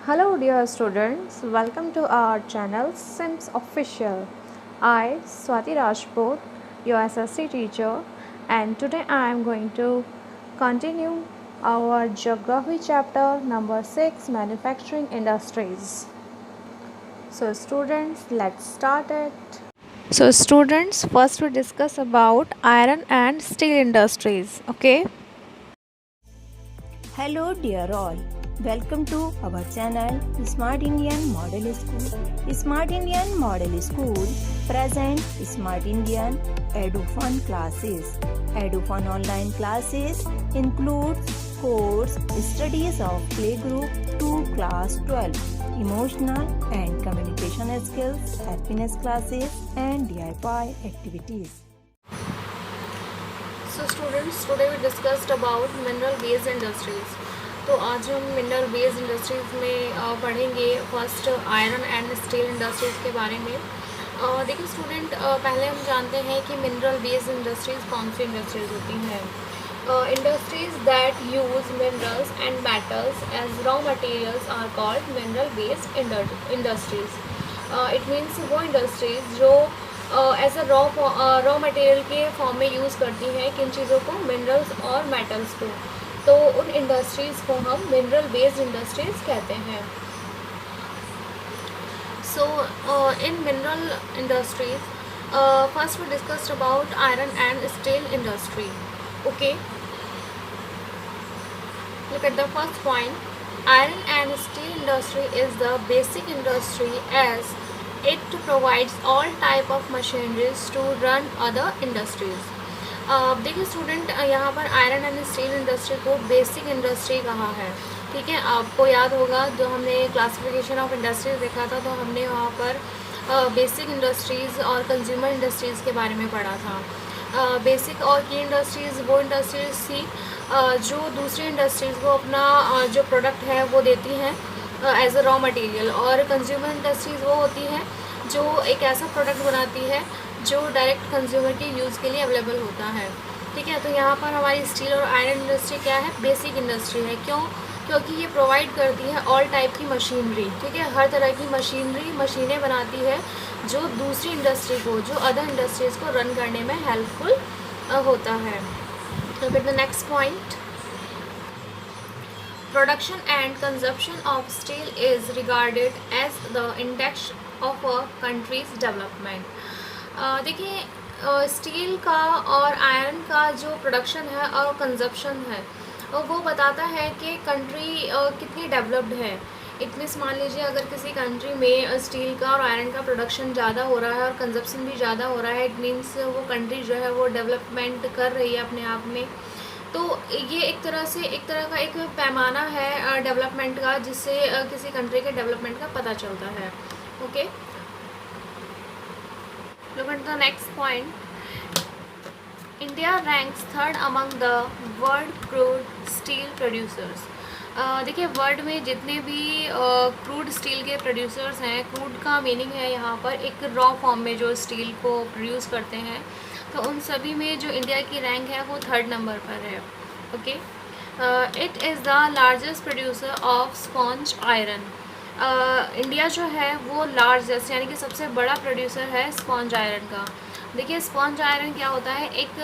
Hello dear students, welcome to our channel Sims Official. I, Swati Rajput, your SSC teacher, and today I am going to continue our geography chapter number 6, manufacturing industries. So students, let's start it. So students, first we discuss about iron and steel industries, okay? Hello dear all, welcome to our channel Smart Indian Model School. Smart Indian Model School present Smart Indian EduFun classes. EduFun online classes includes course studies of playgroup to class 12, emotional and communication skills, happiness classes and DIY activities. So students today we discussed about mineral based industries. तो आज हम mineral based industries में पढ़ेंगे first iron and steel industries के बारे में। देखिए student, पहले हम जानते हैं कि मिनरल बेस्ड इंडस्ट्रीज़ कौन सी इंडस्ट्रीज़ होती हैं। Industries that use minerals and metals as raw materials are called mineral based industries. It means वो इंडस्ट्रीज़ जो एज अ रॉ मटेरियल के फॉर्म में यूज़ करती हैं किन चीज़ों को, मिनरल्स और मेटल्स को। तो उन इंडस्ट्रीज़ को हम मिनरल बेस्ड इंडस्ट्रीज़ कहते हैं। So in mineral industries first we discussed about iron and steel industry. Okay, look at the first point. Iron and steel industry is the basic industry as it provides all type of machineries to run other industries. देखिए student, यहाँ पर iron and steel industry को basic industry कहा है। ठीक है, आपको याद होगा जो हमने क्लासिफिकेशन ऑफ इंडस्ट्रीज देखा था, तो हमने वहाँ पर बेसिक इंडस्ट्रीज़ और कंज्यूमर इंडस्ट्रीज़ के बारे में पढ़ा था। बेसिक और की इंडस्ट्रीज़ वो इंडस्ट्रीज़ थी जो दूसरी इंडस्ट्रीज़ को अपना जो प्रोडक्ट है वो देती हैं एज अ रॉ मटेरियल, और कंज्यूमर इंडस्ट्रीज़ वो होती हैं जो एक ऐसा प्रोडक्ट बनाती है जो डायरेक्ट कंज्यूमर के यूज़ के लिए अवेलेबल होता है। ठीक है, तो यहाँ पर हमारी स्टील और आयरन इंडस्ट्री क्या है, बेसिक इंडस्ट्री है। क्यों? क्योंकि ये प्रोवाइड करती है ऑल टाइप की मशीनरी। ठीक है, हर तरह की मशीनें बनाती है जो दूसरी इंडस्ट्री को, जो अदर इंडस्ट्रीज़ को रन करने में हेल्पफुल होता है। तो फिर the next point, production and consumption of steel is regarded as the index of a country's development। देखिए स्टील का और आयरन का जो प्रोडक्शन है और कंजप्शन है वो बताता है कि कंट्री कितनी डेवलप्ड है। इट मीन्स मान लीजिए अगर किसी कंट्री में स्टील का और आयरन का प्रोडक्शन ज़्यादा हो रहा है और कंजप्शन भी ज़्यादा हो रहा है, इट मीन्स वो कंट्री जो है वो डेवलपमेंट कर रही है अपने आप में। तो ये एक तरह का एक पैमाना है डेवलपमेंट का, जिससे किसी कंट्री के डेवलपमेंट का पता चलता है। Okay, look at the next point. India ranks third among the world crude steel producers. देखिए वर्ल्ड में जितने भी क्रूड स्टील के प्रोड्यूसर्स हैं, क्रूड का मीनिंग है यहाँ पर एक रॉ फॉर्म में जो स्टील को प्रोड्यूस करते हैं, तो उन सभी में जो इंडिया की रैंक है वो थर्ड नंबर पर है। Okay, it is the largest producer of sponge iron. India जो है वो लार्जेस्ट यानी कि सबसे बड़ा प्रोड्यूसर है स्पॉन्ज आयरन का। देखिए स्पॉन्ज आयरन क्या होता है, एक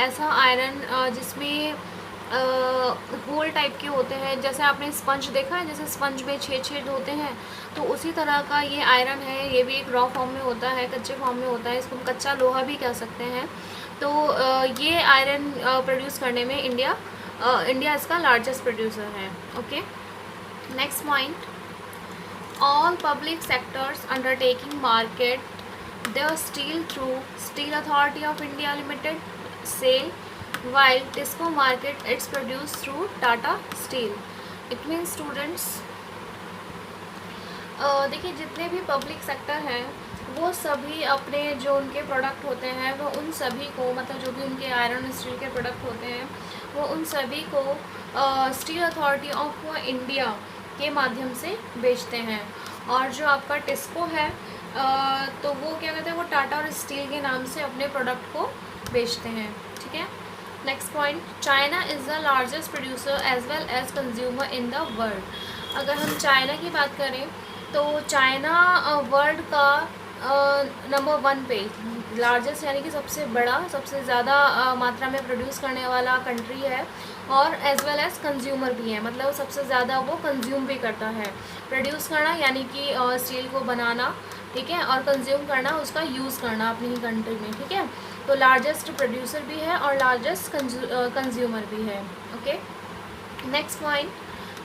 ऐसा आयरन जिसमें होल टाइप के होते हैं। जैसे आपने स्पंज देखा है, जैसे स्पंज में छेद होते हैं, तो उसी तरह का ये आयरन है। ये भी एक रॉ फॉर्म में होता है, कच्चे फॉर्म में होता है, इसको हम कच्चा लोहा भी कह सकते हैं। तो ये आयरन प्रोड्यूस करने में इंडिया इसका लार्जेस्ट प्रोड्यूसर है। Okay, next point, all public sectors undertaking market the steel through Steel Authority of India Limited SAIL, while TISCO market it's produced through Tata Steel। It means students, देखिए जितने भी public sector हैं वो सभी अपने जो उनके प्रोडक्ट होते हैं वो उन सभी को, मतलब जो भी उनके आयरन स्टील के प्रोडक्ट होते हैं वो उन सभी को स्टील अथॉरिटी ऑफ इंडिया के माध्यम से बेचते हैं। और जो आपका टिस्को है तो वो क्या कहते हैं, वो टाटा और स्टील के नाम से अपने प्रोडक्ट को बेचते हैं। ठीक है, next point, China is the largest producer as well as consumer in the world. अगर हम चाइना की बात करें तो चाइना वर्ल्ड का नंबर 1 पे लार्जेस्ट यानी कि सबसे बड़ा, सबसे ज़्यादा मात्रा में प्रोड्यूस करने वाला कंट्री है, और एज वेल एज़ कंज्यूमर भी है, मतलब सबसे ज़्यादा वो कंज्यूम भी करता है। प्रोड्यूस करना यानी कि स्टील को बनाना, ठीक है, और कंज्यूम करना, उसका यूज़ करना अपनी ही कंट्री में, ठीक है। तो लार्जेस्ट प्रोड्यूसर भी है और लार्जेस्ट कंज्यूमर भी है। ओके, नेक्स्ट पॉइंट,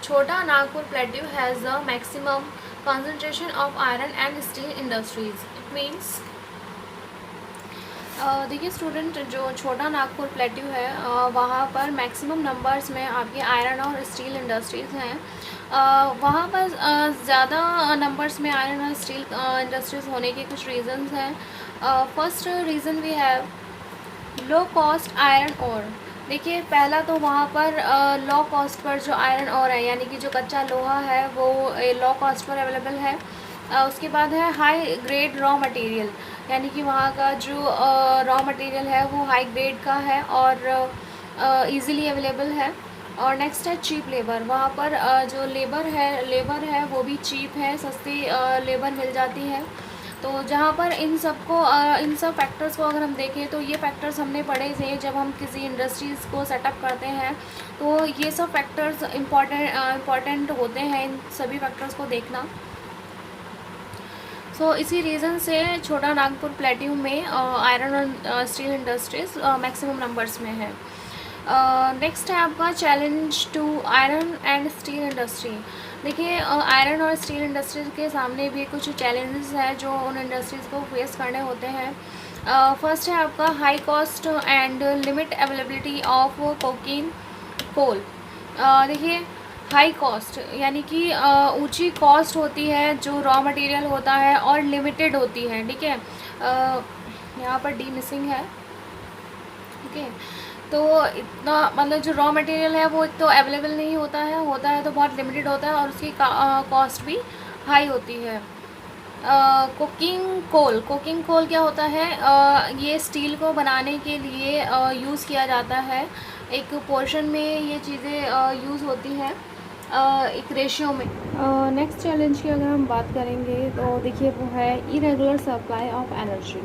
छोटा Nagpur plateau has the maximum concentration of iron and steel industries. It means देखिए स्टूडेंट, जो छोटा नागपुर प्लेट्यू है वहाँ पर मैक्सिमम नंबर्स में आपकी आयरन और स्टील इंडस्ट्रीज़ हैं। वहाँ पर ज़्यादा नंबर्स में आयरन और स्टील इंडस्ट्रीज़ होने के कुछ रीज़न्स हैं। First reason we have low cost iron ore. देखिए पहला तो वहाँ पर लो कॉस्ट पर जो आयरन ओर है, यानी कि जो कच्चा लोहा है वो लो कॉस्ट पर अवेलेबल है। उसके बाद है हाई ग्रेड रॉ मटेरियल, यानी कि वहाँ का जो रॉ मटेरियल है वो हाई ग्रेड का है और इजीली अवेलेबल है। और नेक्स्ट है चीप लेबर, वहाँ पर जो लेबर है वो भी चीप है, सस्ती लेबर मिल जाती है। तो जहाँ पर इन सब फैक्टर्स को अगर हम देखें तो ये फैक्टर्स हमने पढ़े थे जब हम किसी इंडस्ट्रीज़ को सेटअप करते हैं, तो ये सब फैक्टर्स इम्पॉर्टेंट होते हैं, इन सभी फैक्टर्स को देखना। सो इसी रीज़न से छोटा नागपुर प्लेट्यू में आयरन और स्टील इंडस्ट्रीज़ मैक्सिमम नंबर्स में है। नेक्स्ट है आपका challenge to iron and steel industry. देखिए आयरन और स्टील इंडस्ट्रीज़ के सामने भी कुछ चैलेंजेस हैं जो उन इंडस्ट्रीज़ को फेस करने होते हैं। फर्स्ट है आपका high cost and limit availability of coking coal. देखिए हाई कॉस्ट यानी कि ऊंची कॉस्ट होती है जो रॉ मटेरियल होता है और लिमिटेड होती है, ठीक है। यहाँ पर डी मिसिंग है, ठीक है। तो इतना मतलब जो रॉ मटेरियल है वो तो अवेलेबल नहीं होता है तो बहुत लिमिटेड होता है और उसकी कॉस्ट भी हाई होती है। कुकिंग कोल क्या होता है? ये स्टील को बनाने के लिए यूज़ किया जाता है। एक पोर्शन में ये चीज़ें यूज़ होती हैं एक रेशियो में। नेक्स्ट चैलेंज की अगर हम बात करेंगे तो देखिए वो है इरेगुलर सप्लाई ऑफ एनर्जी।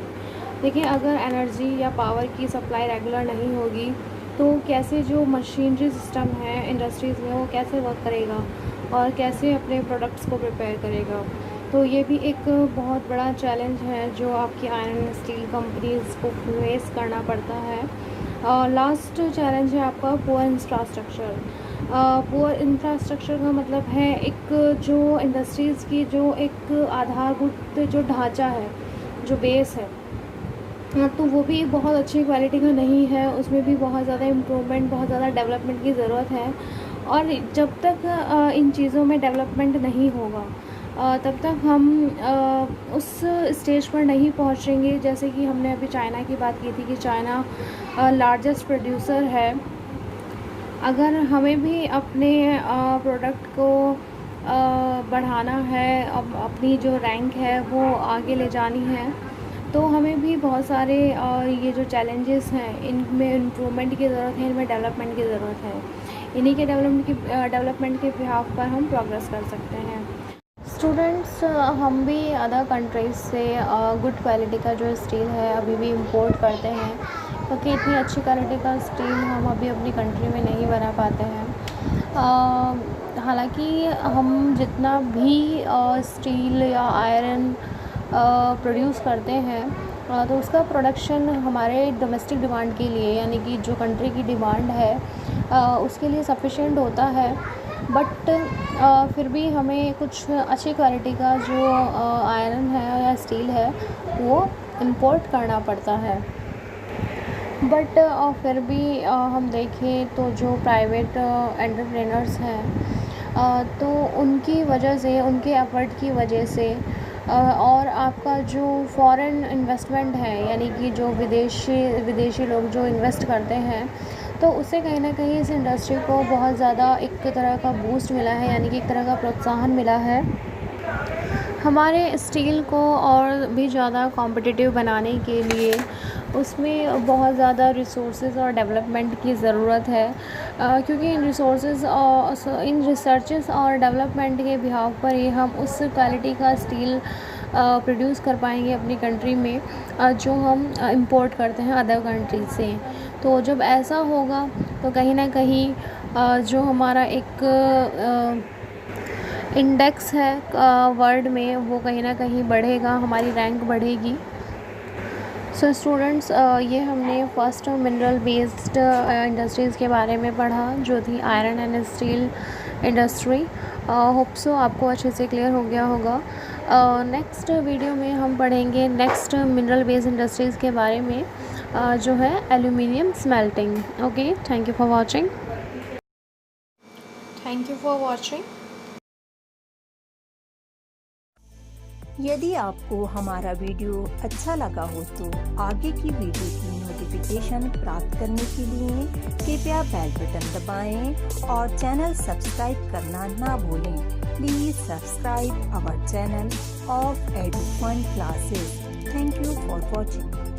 देखिए अगर एनर्जी या पावर की सप्लाई रेगुलर नहीं होगी तो कैसे जो मशीनरी सिस्टम है इंडस्ट्रीज़ में वो कैसे वर्क करेगा और कैसे अपने प्रोडक्ट्स को प्रिपेयर करेगा। तो ये भी एक बहुत बड़ा चैलेंज है जो आपकी आयरन स्टील कंपनीज़ को फेस करना पड़ता है। लास्ट चैलेंज है आपका पुअर इंफ्रास्ट्रक्चर। पुअर इंफ्रास्ट्रक्चर का मतलब है एक जो इंडस्ट्रीज़ की जो एक आधारभूत जो ढांचा है, जो बेस है, तो वो भी बहुत अच्छी क्वालिटी का नहीं है, उसमें भी बहुत ज़्यादा इम्प्रूवमेंट, बहुत ज़्यादा डेवलपमेंट की ज़रूरत है। और जब तक इन चीज़ों में डेवलपमेंट नहीं होगा तब तक हम उस स्टेज पर नहीं पहुंचेंगे। जैसे कि हमने अभी चाइना की बात की थी कि चाइना लार्जेस्ट प्रोड्यूसर है। अगर हमें भी अपने प्रोडक्ट को बढ़ाना है, अपनी जो रैंक है वो आगे ले जानी है, तो हमें भी बहुत सारे ये जो चैलेंजेस हैं इनमें इम्प्रूवमेंट की ज़रूरत है, इनमें डेवलपमेंट की ज़रूरत है। इन्हीं के डेवलपमेंट के बिहाफ पर हम प्रोग्रेस कर सकते हैं। स्टूडेंट्स, हम भी अदर कंट्रीज़ से गुड क्वालिटी का जो स्टील है अभी भी इंपोर्ट करते हैं, क्योंकि इतनी अच्छी क्वालिटी का स्टील हम अभी अपनी कंट्री में नहीं बना पाते हैं। हालांकि हम जितना भी स्टील या आयरन प्रोड्यूस करते हैं तो उसका प्रोडक्शन हमारे डोमेस्टिक डिमांड के लिए, यानी कि जो कंट्री की डिमांड है उसके लिए सफिशिएंट होता है। बट फिर भी हमें कुछ अच्छी क्वालिटी का जो आयरन है या स्टील है वो इंपोर्ट करना पड़ता है। बट फिर भी हम देखें तो जो प्राइवेट एंटरप्रेन्योर्स हैं तो उनकी वजह से, उनके एफर्ट की वजह से और आपका जो फॉरेन इन्वेस्टमेंट है, यानी कि जो विदेशी लोग जो इन्वेस्ट करते हैं, तो उससे कहीं ना कहीं इस इंडस्ट्री को बहुत ज़्यादा एक तरह का बूस्ट मिला है, यानी कि एक तरह का प्रोत्साहन मिला है। हमारे स्टील को और भी ज़्यादा कॉम्पिटिटिव बनाने के लिए उसमें बहुत ज़्यादा रिसोर्सेज और डेवलपमेंट की ज़रूरत है, क्योंकि इन रिसोर्सेज और इन रिसर्चेस और डेवलपमेंट के बिहाव पर ही हम उस क्वालिटी का स्टील प्रोड्यूस कर पाएंगे अपनी कंट्री में, जो हम इंपोर्ट करते हैं अदर कंट्री से। तो जब ऐसा होगा तो कहीं ना कहीं जो हमारा एक इंडेक्स है वर्ल्ड में, वो कहीं ना कहीं बढ़ेगा, हमारी रैंक बढ़ेगी। सो स्टूडेंट्स, ये हमने फर्स्ट मिनरल बेस्ड इंडस्ट्रीज़ के बारे में पढ़ा, जो थी iron and steel industry. Hope so आपको अच्छे से क्लियर हो गया होगा। नेक्स्ट वीडियो में हम पढ़ेंगे नेक्स्ट मिनरल बेस्ड इंडस्ट्रीज़ के बारे में, जो है aluminium smelting. Okay, thank you for watching. Thank you for watching. यदि आपको हमारा वीडियो अच्छा लगा हो तो आगे की वीडियो की नोटिफिकेशन प्राप्त करने के लिए कृपया बेल बटन दबाएं और चैनल सब्सक्राइब करना ना भूलें। Please subscribe our channel of Edufun classes. Thank you for watching.